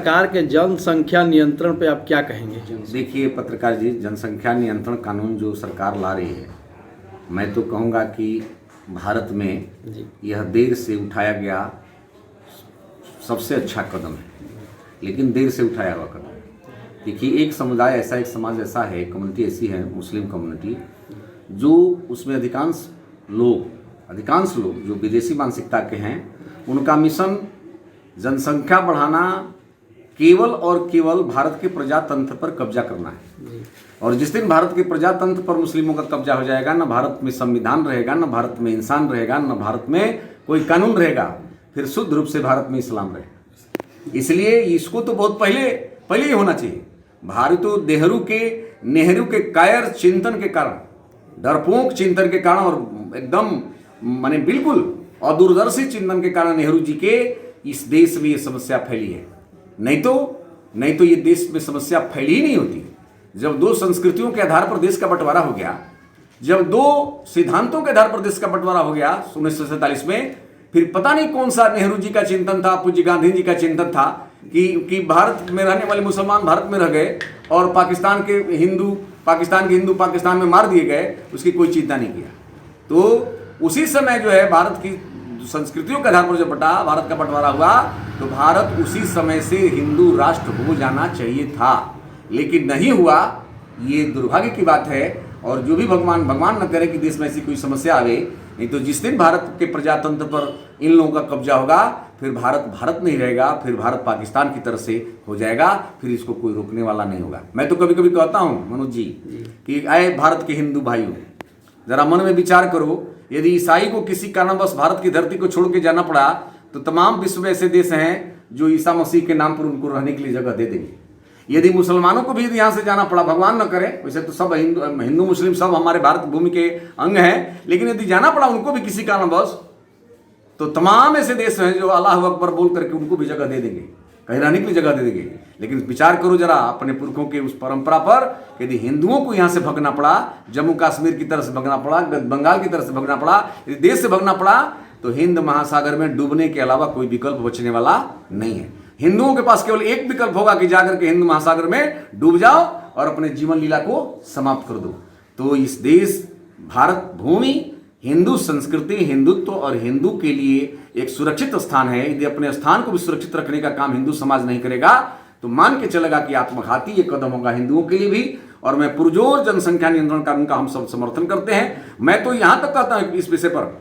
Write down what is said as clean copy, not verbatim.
सरकार के जनसंख्या नियंत्रण पे आप क्या कहेंगे? देखिए पत्रकार जी, जनसंख्या नियंत्रण कानून जो सरकार ला रही है, मैं तो कहूँगा कि भारत में यह देर से उठाया गया सबसे अच्छा कदम है, लेकिन देर से उठाया हुआ कदम। देखिए एक समुदाय ऐसा, एक समाज ऐसा है, कम्युनिटी ऐसी है, मुस्लिम कम्युनिटी, जो उसमें अधिकांश लोग जो विदेशी मानसिकता के हैं, उनका मिशन जनसंख्या बढ़ाना केवल और केवल भारत के प्रजातंत्र पर कब्जा करना है। और जिस दिन भारत के प्रजातंत्र पर मुस्लिमों का कब्जा हो जाएगा, न भारत में संविधान रहेगा, न भारत में इंसान रहेगा, न भारत में कोई कानून रहेगा, फिर शुद्ध रूप से भारत में इस्लाम रहेगा। इसलिए इसको तो बहुत पहले ही होना चाहिए। भारतो नेहरू के कायर चिंतन के कारण, डरपोक चिंतन के कारण और एकदम माने बिल्कुल अदूरदर्शी चिंतन के कारण नेहरू जी के इस देश में ये समस्या फैली है। नहीं तो ये देश में समस्या फैली ही नहीं होती। जब दो संस्कृतियों के आधार पर देश का बंटवारा हो गया, जब दो सिद्धांतों के आधार पर देश का बंटवारा हो गया 1947 में, फिर पता नहीं कौन सा नेहरू जी का चिंतन था, पूज्य गांधी जी का चिंतन था कि भारत में रहने वाले मुसलमान भारत में रह गए और पाकिस्तान के हिंदू पाकिस्तान में मार दिए गए, उसकी कोई चिंता नहीं किया। तो उसी समय जो है भारत की संस्कृतियों के आधार पर जब भारत का बंटवारा हुआ, तो भारत उसी समय से हिंदू राष्ट्र हो जाना चाहिए था, लेकिन नहीं हुआ। ये दुर्भाग्य की बात है। और जो भी भगवान न करे कि देश में ऐसी कोई समस्या आवे, नहीं तो जिस दिन भारत के प्रजातंत्र पर इन लोगों का कब्जा होगा, फिर भारत नहीं रहेगा, फिर भारत पाकिस्तान की तरफ से हो जाएगा, फिर इसको कोई रोकने वाला नहीं होगा। मैं तो कभी कभी कहता हूँ मनोज जी कि आए भारत के हिंदू भाइयों, जरा मन में विचार करो, यदि ईसाई को किसी कारणवश भारत की धरती को छोड़ के जाना पड़ा, तो तमाम विश्व में ऐसे देश हैं जो ईसा मसीह के नाम पर उनको रहने के लिए जगह दे देंगे। यदि मुसलमानों को भी यहाँ से जाना पड़ा, भगवान न करे, वैसे तो सब हिंदू मुस्लिम सब हमारे भारत भूमि के अंग हैं, लेकिन यदि जाना पड़ा उनको भी किसी कारणवश, तो तमाम ऐसे देश हैं जो अल्लाह अकबर बोल करके उनको भी जगह दे देंगे, कहीं रहने के लिए जगह दे देंगे। लेकिन विचार करो जरा अपने पुरखों के उस परंपरा पर, यदि हिंदुओं को यहाँ से भगना पड़ा, जम्मू कश्मीर की तरफ से भगना पड़ा, बंगाल की तरफ से भगना पड़ा, यदि देश से भगना पड़ा, तो हिंद महासागर में डूबने के अलावा कोई विकल्प बचने वाला नहीं है। हिंदुओं के पास केवल एक विकल्प होगा कि जाकर के हिंद महासागर में डूब जाओ और अपने जीवन लीला को समाप्त कर दो। तो इस देश भारत भूमि हिंदू संस्कृति, हिंदुत्व और हिंदू के लिए एक सुरक्षित स्थान है। यदि अपने स्थान को भी सुरक्षित रखने का काम हिंदू समाज नहीं करेगा, तो मान के चलेगा कि आत्मघाती ये कदम होगा हिंदुओं के लिए भी। और मैं पुरजोर जनसंख्या नियंत्रण कानून का हम सब समर्थन करते हैं। मैं तो यहां तक कहता हूं इस विषय पर